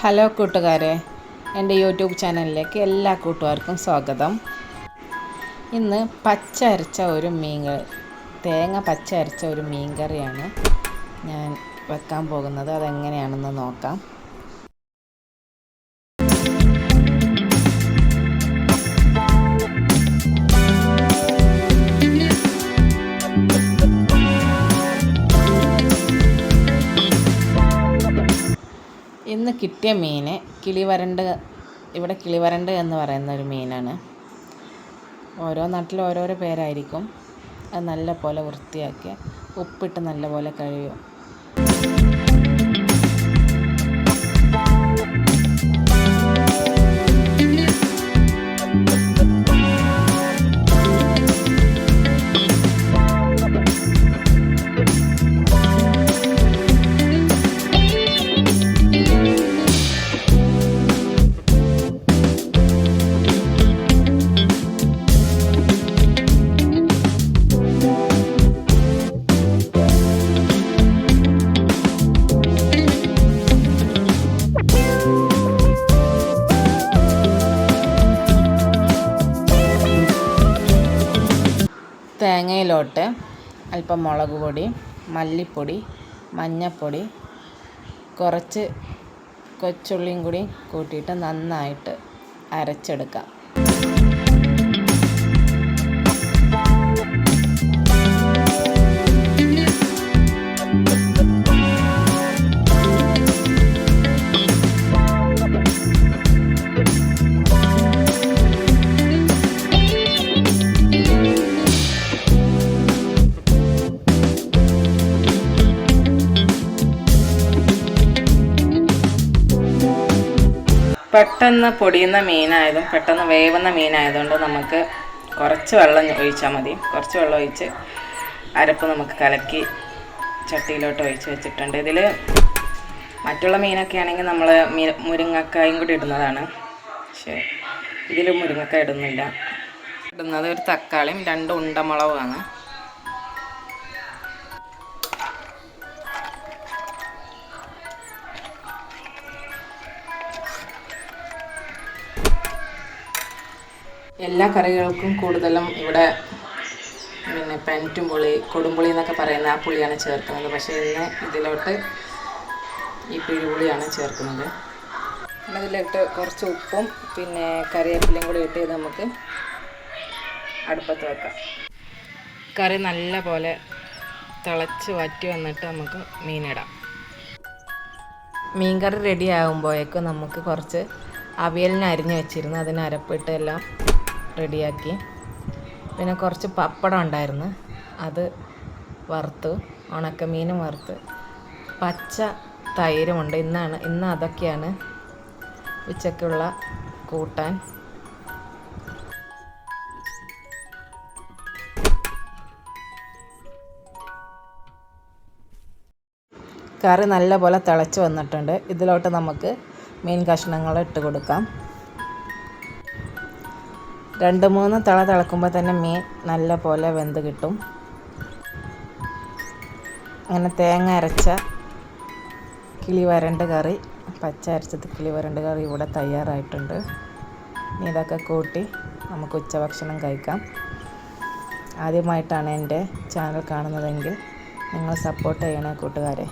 Hello കൂട്ടുകാരെ, എൻ്റെ YouTube ചാനലിലേക്ക് എല്ലാ കൂട്ടുകാർക്കും സ്വാഗതം. ഇന്ന് തേങ്ങ പച്ച അരച്ച ഒരു മീൻ കറിയാണ് ഞാൻ വെക്കാൻ പോകുന്നത്. അതെങ്ങനെയാണെന്ന് നോക്കാം. ഇന്ന് കിട്ടിയ മീൻ ഇവിടെ കിളിവരണ്ട് എന്ന് പറയുന്ന ഒരു മീനാണ്. ഓരോ നാട്ടിലും ഓരോരോ പേരായിരിക്കും. അത് നല്ല പോലെ വൃത്തിയാക്കി ഉപ്പിട്ട് നല്ല പോലെ കഴുകും. തേങ്ങയിലോട്ട് അല്പം മുളക് പൊടി, മല്ലിപ്പൊടി, മഞ്ഞൾപ്പൊടി, കുറച്ച് കൊച്ചുള്ളിയും കൂടി കൂട്ടിയിട്ട് നന്നായിട്ട് അരച്ചെടുക്കാം. പെട്ടെന്ന് പെട്ടെന്ന് വേവുന്ന മീനായതുകൊണ്ട് നമുക്ക് കുറച്ച് വെള്ളം ഒഴിച്ചാൽ മതി. കുറച്ച് വെള്ളം ഒഴിച്ച് അരപ്പ് നമുക്ക് കലക്കി ചട്ടിയിലോട്ട് ഒഴിച്ച് വെച്ചിട്ടുണ്ട്. ഇതിൽ മറ്റുള്ള മീനൊക്കെ ആണെങ്കിൽ നമ്മൾ മുരിങ്ങക്കായും കൂടി ഇടുന്നതാണ്. പക്ഷേ ഇതിൽ മുരിങ്ങക്കായ ഇടുന്നില്ല. ഇടുന്നത് ഒരു തക്കാളിയും 2 ഉണ്ടമുളകുമാണ്. എല്ലാ കറികൾക്കും കൂടുതലും ഇവിടെ പെൻറ്റുംപുളി, കൊടുമ്പുളി എന്നൊക്കെ പറയുന്ന ആ പുളിയാണ് ചേർക്കുന്നത്. പക്ഷേ ഇന്ന് ഇതിലോട്ട് ഈ പിഴുപുളിയാണ് ചേർക്കുന്നത്. ഇതിലിട്ട് കുറച്ച് ഉപ്പും കറിവേപ്പിലയും കൂടി ഇട്ട് നമുക്ക് അടുപ്പത്ത് വെക്കാം. കറി നല്ല പോലെ തിളച്ച് വറ്റി വന്നിട്ട് നമുക്ക് മീനിടാം. മീൻ കറി റെഡി ആകുമ്പോഴേക്കും നമുക്ക് കുറച്ച് അവിയലിന് അരിഞ്ഞ് വെച്ചിരുന്നു. അതിന് അരപ്പിട്ട് എല്ലാം റെഡിയാക്കി. പിന്നെ കുറച്ച് പപ്പടം ഉണ്ടായിരുന്നു, അത് വറുത്ത്, ഉണക്കമീനും വറുത്ത്, പച്ച തൈരുമുണ്ട്. ഇന്ന് അതൊക്കെയാണ് ഉച്ചയ്ക്കുള്ള കൂട്ടാൻ. കറി നല്ലപോലെ തിളച്ച് വന്നിട്ടുണ്ട്. ഇതിലോട്ട് നമുക്ക് മീൻ കഷ്ണങ്ങൾ ഇട്ട് കൊടുക്കാം. 2-3 തിളക്കുമ്പോൾ തന്നെ മീൻ നല്ല പോലെ വെന്ത് കിട്ടും. അങ്ങനെ തേങ്ങ അരച്ച കിളിവരണ്ട് കറി, പച്ച അരച്ചത് കിളിവരണ്ട് കറി ഇവിടെ തയ്യാറായിട്ടുണ്ട്. ഇനി ഇതൊക്കെ കൂട്ടി നമുക്ക് ഉച്ചഭക്ഷണം കഴിക്കാം. ആദ്യമായിട്ടാണ് എൻ്റെ ചാനൽ കാണുന്നതെങ്കിൽ നിങ്ങൾ സപ്പോർട്ട് ചെയ്യണേ കൂട്ടുകാരെ.